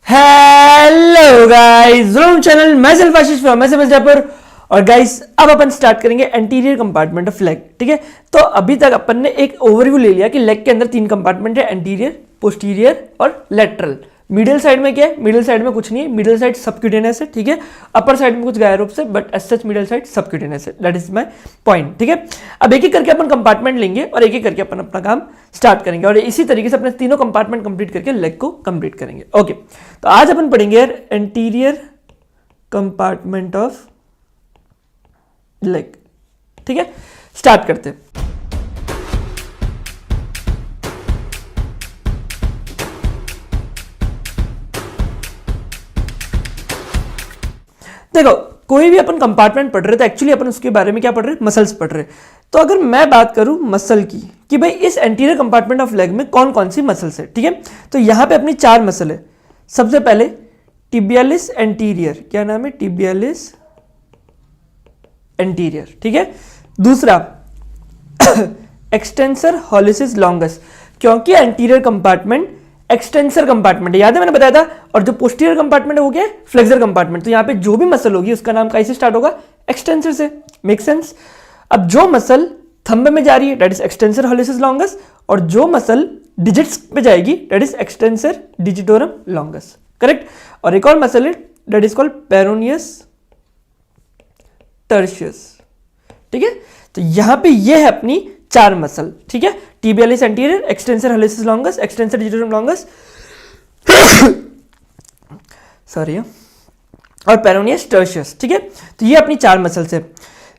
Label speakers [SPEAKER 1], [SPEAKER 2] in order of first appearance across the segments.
[SPEAKER 1] Hello guys, ज़रूर channel मैं सिर्फ आशीष फ्रॉम एसएमएस जयपुर। और गाइस अब अपन स्टार्ट करेंगे एंटीरियर कंपार्टमेंट ऑफ लेग। ठीक है, तो अभी तक अपन ने एक ओवरव्यू ले लिया कि लेग के अंदर तीन कंपार्टमेंट है, एंटीरियर, पोस्टीरियर और लेटरल। मिडिल साइड में क्या है? मिडिल साइड में कुछ नहीं है, मिडिल साइड सबक्यूटेनियस है। ठीक है, अपर साइड में कुछ गायब रूप से, but as such middle side subcutaneous है। That is my point. ठीक है, अब एक एक करके अपन कंपार्टमेंट लेंगे और एक एक करके अपन अपना काम स्टार्ट करेंगे और इसी तरीके से अपने तीनों कंपार्टमेंट कंप्लीट करके लेग को कंप्लीट करेंगे। ओके, तो आज अपन पढ़ेंगे एंटीरियर कंपार्टमेंट ऑफ लेग। ठीक है, स्टार्ट करते हैं। देखो, कोई भी अपन कंपार्टमेंट पढ़ रहे तो एक्चुअली अपन उसके बारे में क्या पढ़ रहे हैं? मसल्स पढ़ रहे हैं। तो अगर मैं बात करूं मसल की कि भाई इस एंटीरियर कंपार्टमेंट ऑफ लेग में कौन कौन सी मसल्स है, ठीक है, तो यहां पे अपनी चार मसल है। सबसे पहले टिबियालिस एंटीरियर, क्या नाम है? Tibialis anterior. ठीक है, दूसरा एक्सटेंसर हॉलिसिस लॉन्गस, क्योंकि एंटीरियर कंपार्टमेंट एक्सटेंसर कंपार्टमेंट है, याद है मैंने बताया था। और जो पोस्टीरियर कंपार्टमेंट है वो क्या है? Flexor compartment. तो यहां पे जो भी मसल होगी उसका नाम कैसे स्टार्ट होगा? एक्सटेंसर से। Make sense? अब जो मसल थंब में जा रही है that is extensor hallucis longus, और जो मसल डिजिट्स पे जाएगी that is extensor digitorum longus. Correct. और एक और मसल है that is called peroneus tertius. ठीक है, तो यहां पे ये है अपनी चार मसल। ठीक है, tibialis anterior, extensor hallucis longus, extensor digitorum longus sorry, और पेरोनियस टर्शियस। ठीक है, तो ये अपनी चार मसल्स है।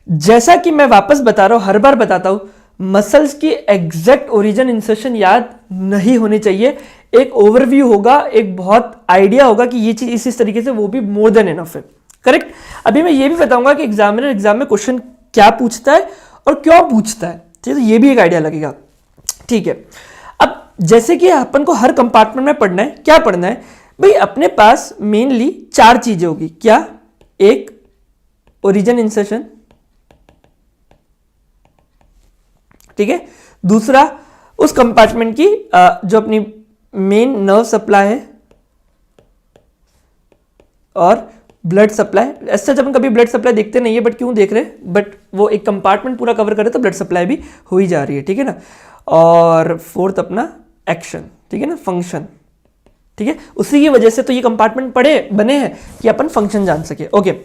[SPEAKER 1] जैसा कि मैं वापस बता रहा हूं, हर बार बताता हूं, मसल्स की एग्जैक्ट ओरिजिन इंसर्शन याद नहीं होनी चाहिए। एक ओवरव्यू होगा, एक बहुत आइडिया होगा कि ये चीज इस तरीके से, वो भी मोर देन इनफ है। करेक्ट। अभी मैं ये भी बताऊंगा कि एग्जामिनर एग्जाम में क्वेश्चन क्या पूछता है और क्यों पूछता है। ठीक है, तो ये भी एक आइडिया लगेगा। ठीक है, अब जैसे कि अपन को हर कंपार्टमेंट में पढ़ना है, क्या पढ़ना है भाई? अपने पास मेनली चार चीजें होगी। क्या? एक ओरिजिन इंसर्शन, ठीक है, दूसरा उस कंपार्टमेंट की जो अपनी मेन नर्व सप्लाई है और ब्लड सप्लाई। ऐसा जब हम कभी ब्लड सप्लाई देखते नहीं है, बट क्यों देख रहे हैं? बट वो एक कंपार्टमेंट पूरा कवर करे तो ब्लड सप्लाई भी हो ही जा रही है। ठीक है ना। और फोर्थ अपना एक्शन, ठीक है ना, फंक्शन। ठीक है, उसी की वजह से तो ये कंपार्टमेंट बने हैं कि अपन फंक्शन जान सके। ओके,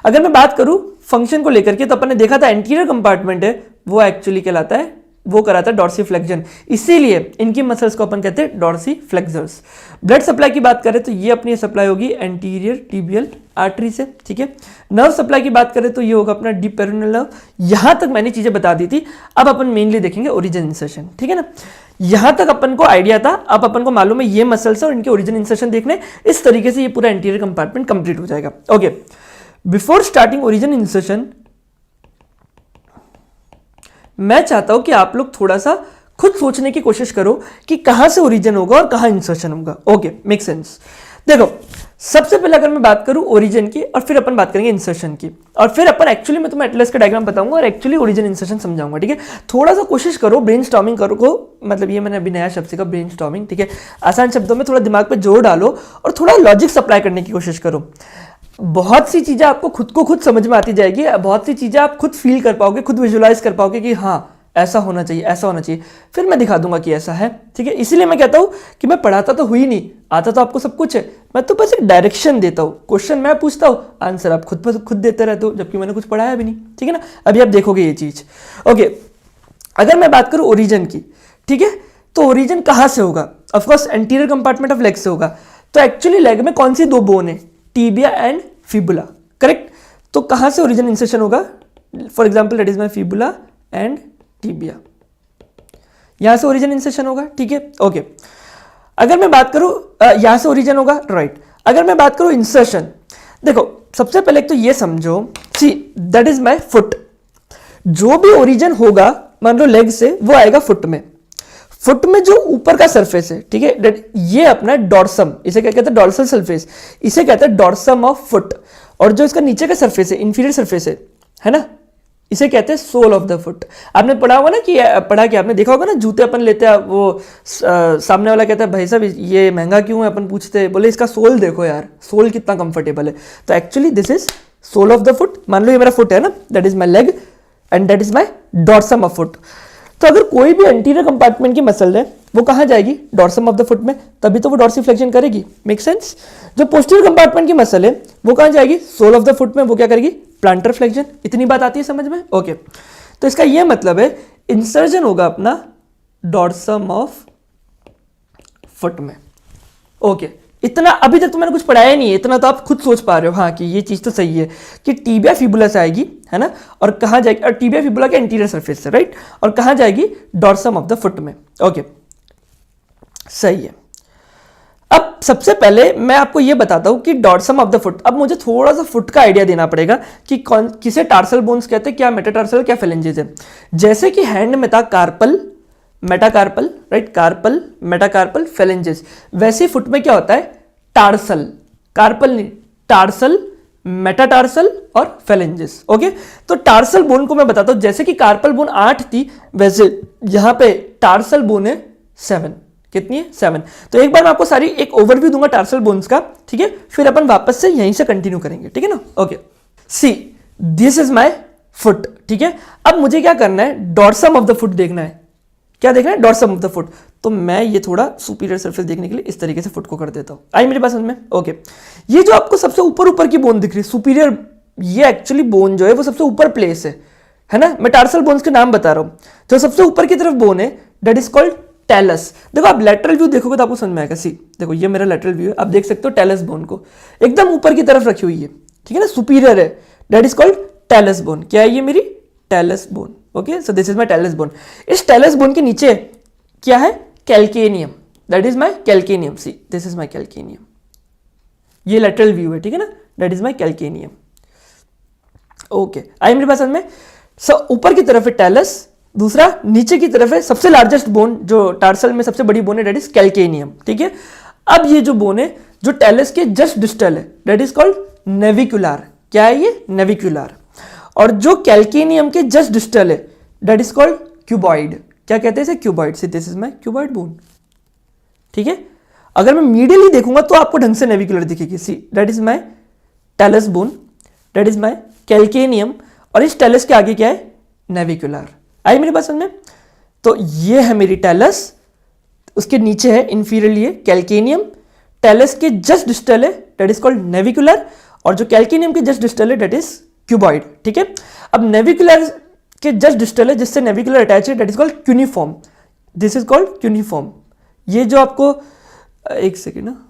[SPEAKER 1] अगर मैं बात करूं फंक्शन को लेकर के, तो अपन ने देखा था एंटीरियर कंपार्टमेंट है वो एक्चुअली कहलाता है, वो कराता है डॉर्सीफ्लेक्शन। इसीलिए इनकी मसल्स को अपन कहते हैं डॉर्सीफ्लेक्सर्स। ब्लड सप्लाई की बात करें तो ये अपनी सप्लाई होगी एंटीरियर टिबियल आर्टरी से। ठीक है, नर्व सप्लाई की बात करें तो ये होगा अपना डीप पेरोनियल नर्व। यहां तक मैंने चीजें बता दी थी। अब अपन मेनली देखेंगे ओरिजिन इंसर्शन। ठीक है ना, यहां तक अपन को आइडिया था, अब अपन को मालूम है ये मसल्स और इनके ओरिजिन इंसर्शन देखने। इस तरीके से ये पूरा एंटीरियर कंपार्टमेंट कंप्लीट हो जाएगा। Okay, before starting origin insertion, मैं चाहता हूं कि आप लोग थोड़ा सा खुद सोचने की कोशिश करो कि कहां से ओरिजिन होगा और कहां इंसर्शन होगा। Okay, make sense? देखो, सबसे पहले अगर मैं बात करूं ओरिजिन की, और फिर अपन बात करेंगे इंसर्शन की, और फिर अपन एक्चुअली मैं तुम्हें एटलस का डायग्राम बताऊंगा और एक्चुअली ओरिजिन इंसर्शन समझाऊंगा। ठीक है, थोड़ा सा कोशिश करो, ब्रेनस्टॉर्मिंग करो, मतलब ये मैंने अभी नया शब्द सीखा, ब्रेनस्टॉर्मिंग। ठीक है, आसान शब्दों में थोड़ा दिमाग पे जोर डालो और थोड़ा लॉजिक सप्लाई करने की कोशिश करो। बहुत सी चीजें आपको खुद को खुद समझ में आती जाएगी, बहुत सी चीजें आप खुद फील कर पाओगे, खुद विजुअलाइज कर पाओगे कि हाँ ऐसा होना चाहिए, ऐसा होना चाहिए। फिर मैं दिखा दूंगा कि ऐसा है। ठीक है, इसीलिए मैं कहता हूं कि मैं पढ़ाता तो हुई नहीं, आता तो आपको सब कुछ है, मैं तो बस एक डायरेक्शन देता हूं। क्वेश्चन मैं पूछता हूं, आंसर आप खुद देते रहते हो, जबकि मैंने कुछ पढ़ाया भी नहीं। ठीक है ना, अभी आप देखोगे ये चीज। ओके, अगर मैं बात करूं ओरिजिन की, ठीक है, तो ओरिजिन कहां से होगा? Of course anterior compartment of leg से होगा। तो एक्चुअली लेग में कौन सी दो बोन है? Tibia and fibula. करेक्ट। तो कहां से ओरिजिन इंसर्शन होगा? For example that is my fibula and tibia, यहां से ओरिजिन इंसर्शन होगा। ठीक है, ओके। अगर मैं बात करूं यहां से ओरिजिन होगा, राइट। अगर मैं बात करूं इंसर्शन, देखो सबसे पहले तो ये समझो, सी दैट इज माय फुट। जो भी ओरिजिन होगा मान लो लेग से, वो आएगा फुट में। फुट में जो ऊपर का सरफेस है, ठीक है, ये अपना डॉर्सम, इसे क्या कहते हैं? डॉर्सल सरफेस, इसे कहते हैं डॉर्सम ऑफ फुट। और जो इसका नीचे का सरफेस है, इंफीरियर सरफेस है ना, इसे कहते हैं सोल ऑफ द फुट। आपने पढ़ा होगा ना कि पढ़ा कि आपने देखा होगा ना, जूते अपन लेते हैं, वो सामने वाला कहता है भाई साहब ये महंगा क्यों है, अपन पूछते हैं, बोले इसका सोल देखो यार, सोल कितना कंफर्टेबल है। तो actually this is sole of the foot. मान लो ये मेरा फुट है ना, that is my leg and that is my dorsum of foot. तो अगर कोई भी एंटीरियर कंपार्टमेंट की मसल है वो कहाँ जाएगी, डॉर्सम ऑफ द फुट में, तभी तो वो डॉर्सिफ्लेक्शन करेगी। Make sense. जो पोस्टीरियर कंपार्टमेंट की मसल है वो कहाँ जाएगी, सोल ऑफ द फुट में, वो क्या करेगी, प्लांटर फ्लेक्शन। इतनी बात आती है समझ में? ओके। तो इसका ये मतलब है इंसर्जन होगा अपना डॉर्सम ऑफ फुट में। ओके, इतना अभी तक तो मैंने कुछ पढ़ाया नहीं है, इतना तो आप खुद सोच पा रहे हो हाँ कि ये चीज तो सही है कि टीबिया फिबुला से आएगी, है ना, और कहाँ जाएगी, और टीबिया फिबुला के एंटीरियर सरफेस से, राइट, और कहाँ जाएगी, डॉर्सम ऑफ द फुट में। ओके, सही है। अब सबसे पहले मैं आपको ये बताता हूं कि डॉर्सम ऑफ द फुट, अब मुझे थोड़ा सा फुट का आइडिया देना पड़ेगा कि कौन किसे टार्सल बोन्स कहते हैं, क्या मेटाटार्सल, क्या फेलेंजेस है। जैसे कि हैंड में था carpal, metacarpal, right, carpal, metacarpal, phalanges, वैसे फुट में क्या होता है, टार्सल, कार्पल नहीं, टार्सल, मेटाटार्सल और फेलेंजेस। ओके, तो टार्सल बोन को मैं बताता हूं, जैसे कि कार्पल बोन 8 थी, वैसे यहां पे टार्सल बोन है 7। कितनी है, 7। तो एक बार मैं आपको सारी एक ओवरव्यू दूंगा टार्सल बोन्स का, ठीक है, फिर अपन वापस से यहीं से कंटिन्यू करेंगे, ठीक है ना। Okay, C this is my foot, ठीक है। अब मुझे क्या करना है, डॉर्सम ऑफ द फुट देखना है। क्या देखना है, डॉर्सम ऑफ द फुट। तो मैं ये थोड़ा सुपीरियर सरफेस देखने के लिए इस तरीके से फुट को कर देता हूं। आई मेरी बात समझ में? ओके, ये जो आपको सबसे ऊपर ऊपर की बोन दिख रही है, सुपीरियर, ये एक्चुअली बोन जो है वो सबसे ऊपर प्लेस है ना। मैं टार्सल बोन्स के नाम बता रहा हूं। जो सबसे ऊपर की तरफ बोन है दैट इज कॉल्ड टेलस। देखो आप लेटरल व्यू देखोगे तो आपको समझ में आएगा। सी देखो, ये मेरा लेटरल व्यू है, आप देख सकते हो टेलस बोन को एकदम ऊपर की तरफ रखी हुई है, ठीक है ना, सुपीरियर है, that is called talus bone. क्या है ये, मेरी talus bone. Okay, so this is my talus bone. इस टेलस बोन के नीचे क्या है, calcaneum, that is my calcaneum. See this is my calcaneum, ये लेटरल व्यू है, ठीक है ना, that is my calcaneum. Okay, I मेरे पास में। सो ऊपर की तरफ है टेलस, दूसरा नीचे की तरफ है सबसे लार्जेस्ट बोन, जो टार्सल में सबसे बड़ी बोन है, दैट इज कैल्केनियम, ठीक है। अब ये जो बोन है जो टेलस के जस्ट डिस्टल है, दैट इज कॉल्ड नेविकुलर। क्या है ये, नेविकुलर। और जो कैल्केनियम के जस्ट डिस्टल है दैट इज कॉल्ड क्यूबॉइड। क्या कहते हैं इसे, cuboid. C this is my cuboid bone, ठीक है। अगर मैं मीडियली देखूंगा तो आपको ढंग से नेविकुलर दिखेगी। See that is my talus bone, that is my calcaneum, और इस टेलस के आगे क्या है, नेविकुलर। आई मेरी बात समझ में? तो ये है मेरी टेलस, उसके नीचे है इंफीरियरली है कैल्केनियम, टेलस के जस्ट डिस्टल है दैट इज कॉल्ड नेविकुलर, और जो कैल्केनियम के जस्ट डिस्टल है दैट इज क्यूबॉइड, ठीक है। अब नेविकुलर के जस्ट डिस्टल है जिससे नेविकुलर अटैच है that is called cuneiform. This is called cuneiform. ये जो आपको, एक सेकेंड ना,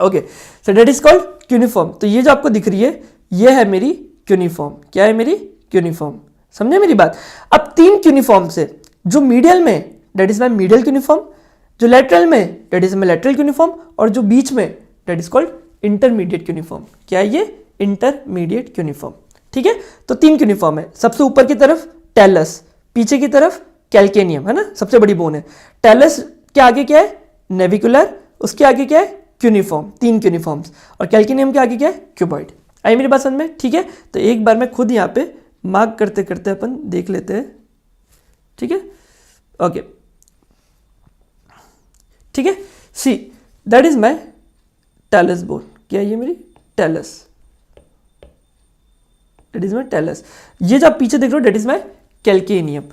[SPEAKER 1] okay, so that is called cuneiform. तो ये जो आपको दिख रही है ये है मेरी क्यूनिफॉर्म। क्या है, मेरी क्यूनिफॉर्म। समझे मेरी बात? अब 3 क्यूनिफॉर्म से, जो मीडियल में that is my medial cuneiform, जो लेटरल में that is my lateral cuneiform, और जो बीच में that is called intermediate cuneiform. क्या है ये, इंटरमीडिएट क्यूनिफॉर्म, ठीक है। तो 3 क्यूनिफॉर्म है, सबसे ऊपर की तरफ टेलस, पीछे की तरफ कैल्केनियम, है ना, सबसे बड़ी बोन है। टेलस के आगे क्या है, नेविकुलर, उसके आगे क्या है, क्यूनिफॉर्म, 3 क्यूनिफॉर्म्स, और कैल्केनियम के आगे क्या है, क्यूबॉइड। आई मेरी बात समझ में? ठीक है। तो एक बार मैं खुद यहाँ पे मार्क करते करते अपन देख लेते हैं, ठीक है। ओके, ठीक है। See that is my talus bone. क्या है ये, मेरी talus, that is my talus. ये जो आप पीछे देख रहे हो that is my calcaneum.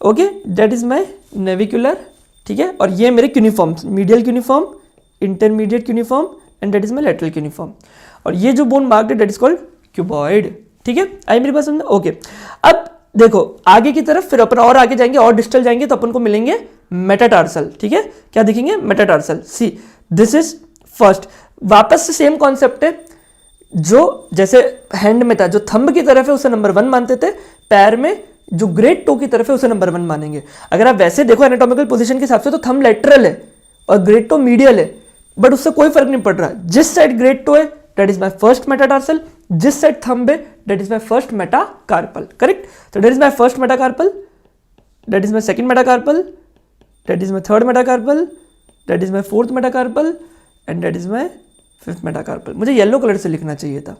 [SPEAKER 1] Okay, that is my navicular, ठीक है। और ये मेरे cuneiforms, medial cuneiform, intermediate cuneiform and that is my lateral cuneiform. और ये जो बोन मार्क्ड है दैट इज कॉल्ड क्यूबॉइड, ठीक है। आई मेरी बात समझ? ओके, अब देखो आगे की तरफ, फिर अपन और आगे जाएंगे और डिस्टल जाएंगे तो अपन को मिलेंगे मेटाटार्सल, ठीक है। क्या दिखेंगे, metatarsal. C this is first, वापस से सेम कॉन्सेप्ट है, जो जैसे हैंड में था, जो थंब की तरफ है उसे नंबर 1 मानते थे, पैर में जो ग्रेट टो की तरफ है उसे नंबर 1 मानेंगे। अगर आप वैसे देखो एनाटॉमिकल पोजीशन के हिसाब से तो थंब लेटरल है और ग्रेट टो मीडियल है, बट उससे कोई फर्क नहीं पड़ रहा। जिस साइड ग्रेट टो है that is my first metatarsal, जिस साइड थंब है that is my first metacarpal, correct. तो that is my first metacarpal, that is my second metacarpal, that is my third metacarpal, that is my fourth metacarpal and that is my 5th metacarpal, मुझे yellow colour से लिखना चाहिए था,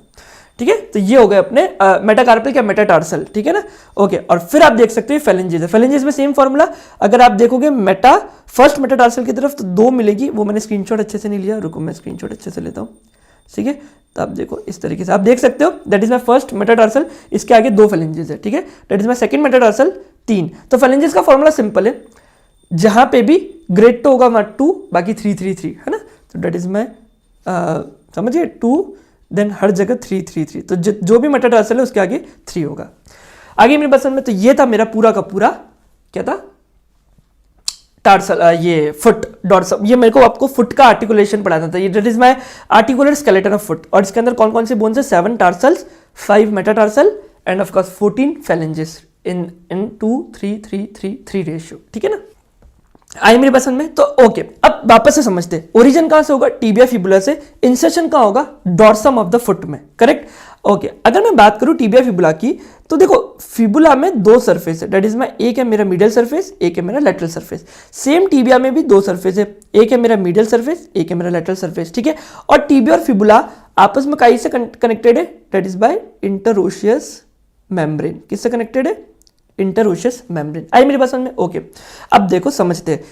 [SPEAKER 1] ठीक है। तो ये हो गए अपने मेटाकार्पल क्या मेटाटार्सल, ठीक है ना, ओके। और फिर आप देख सकते हो फेलेंजेस है, फेलेंजेस में सेम फॉर्मूला, अगर आप देखोगे फर्स्ट मेटाटार्सल की तरफ तो 2 मिलेगी, वो मैंने स्क्रीनशॉट अच्छे से नहीं लिया, रुको मैं स्क्रीनशॉट अच्छे से लेता हूँ, ठीक है। तो आप देखो इस तरीके से आप देख सकते हो, that is my first metatarsal, इसके आगे 2 फेलेंजेस है, ठीक है। That is my second metatarsal 3। तो फेलेंजेस का फॉर्मूला सिंपल है, जहां पे भी ग्रेड टो होगा वहां 2, बाकी 3 3 3 है ना। तो दैट इज माई समझिए 2, देन हर जगह 3 3 3, तो जो भी मेटाटार्सल है उसके आगे 3 होगा। आगे मेरी पसंद में, तो ये था मेरा पूरा का पूरा क्या था, टार्सल, ये फुट डॉर्सम, ये मेरे को आपको फुट का आर्टिकुलेशन पढ़ाना था, ये that is my articular skeleton of foot. और इसके अंदर कौन कौन से बोन्स है, 7 tarsals, 5 metatarsal end of course 14 phalanges in 2 3 3 3 3 ratio, ठीक है ना। आई मेरी पसंद में, तो ओके। अब वापस से समझते हैं, ओरिजिन कहां से होगा, टीबिया फिबुला से, इंसर्शन कहां होगा, डॉर्सम ऑफ द फुट में, करेक्ट, ओके। अगर मैं बात करूं टीबिया फिबुला की, तो देखो फिबुला में 2 सरफेस है, दैट इज माई, एक है मेरा मीडियल सरफेस, एक है मेरा लेटरल सरफेस। सेम टीबिया में भी 2 सरफेस है, एक है मेरा मीडियल सरफेस, एक है मेरा लेटरल सरफेस, ठीक है। और टीबिया और फिबुला आपस में कहीं से कनेक्टेड है, दैट इज बाय इंटरओशियस मेम्ब्रेन, किससे कनेक्टेड है, इंटरओशियस मेम्ब्रेन। आई मेरी बात समझ में, ओके। अब देखो समझते हैं,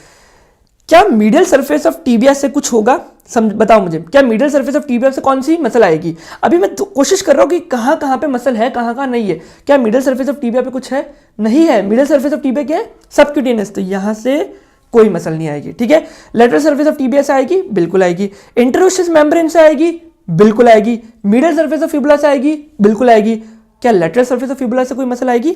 [SPEAKER 1] क्या मीडियल सरफेस ऑफ टीबिया से कुछ होगा, बताओ मुझे, क्या मीडियल सरफेस ऑफ टीबिया से कौन सी मसल आएगी। अभी मैं कोशिश कर रहा हूं कि कहां कहां पे मसल है, कहां कहां नहीं है। क्या मीडियल सरफेस ऑफ टीबिया पे कुछ है, नहीं है। मीडियल सरफेस ऑफ टीबिया क्या है, सबक्यूटेनियस, तो यहां से कोई मसल नहीं आएगी, ठीक है। लेटरल सरफेस ऑफ टीबिया से आएगी, बिल्कुल आएगी। इंटरओशियस मेम्ब्रेन से आएगी, बिल्कुल आएगी। मीडियल सरफेस ऑफ फिबुला से आएगी, बिल्कुल आएगी। क्या लेटरल सरफेस ऑफ फिबुला से कोई मसल आएगी,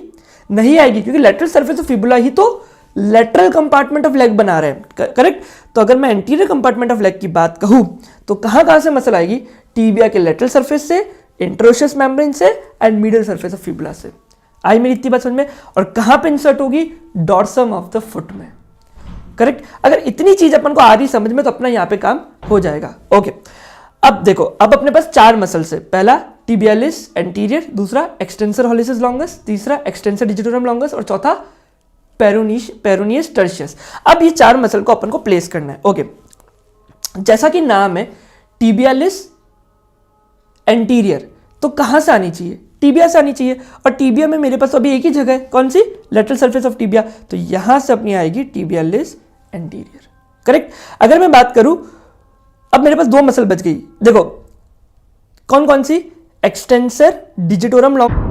[SPEAKER 1] नहीं आएगी, क्योंकि लेटरल सरफेस ऑफ फिबुला ही तो लेटरल कंपार्टमेंट ऑफ लेग बना रहे हैं, करेक्ट। तो अगर मैं एंटीरियर कंपार्टमेंट ऑफ लेग की बात कहूं, तो कहां से मसल आएगी, टीबिया के लेटरल सरफेस से, इंटरओशियस मेम्ब्रेन से and medial surface of fibula से। आई मेरी इतनी बात समझ में। और कहां पे इंसर्ट होगी, डॉर्सम ऑफ द फुट में, करेक्ट। अगर इतनी चीज अपन को आ रही समझ में, तो अपना यहां पे काम हो जाएगा, ओके। अब देखो, अब अपने पास 4 मसल्स है, पहला tibialis एंटीरियर, दूसरा एक्सटेंसर हॉलिसिस लॉन्गस, तीसरा एक्सटेंसर डिजिटोरम लॉन्गस और चौथा पेरोनियस टर्शियस। अब ये 4 मसल को अपन को प्लेस करना है, ओके। जैसा कि नाम है tibialis एंटीरियर, तो कहां से आनी चाहिए, टीबिया से आनी चाहिए। और टीबिया में मेरे पास अभी एक ही जगह है, कौन सी, लेटरल सरफेस ऑफ टीबिया, तो यहां से अपनी आएगी tibialis एंटीरियर, करेक्ट। अगर मैं बात करूं, अब मेरे पास 2 मसल बच गई, देखो कौन कौन सी, एक्सटेंसर डिजिटोरम लॉन्गस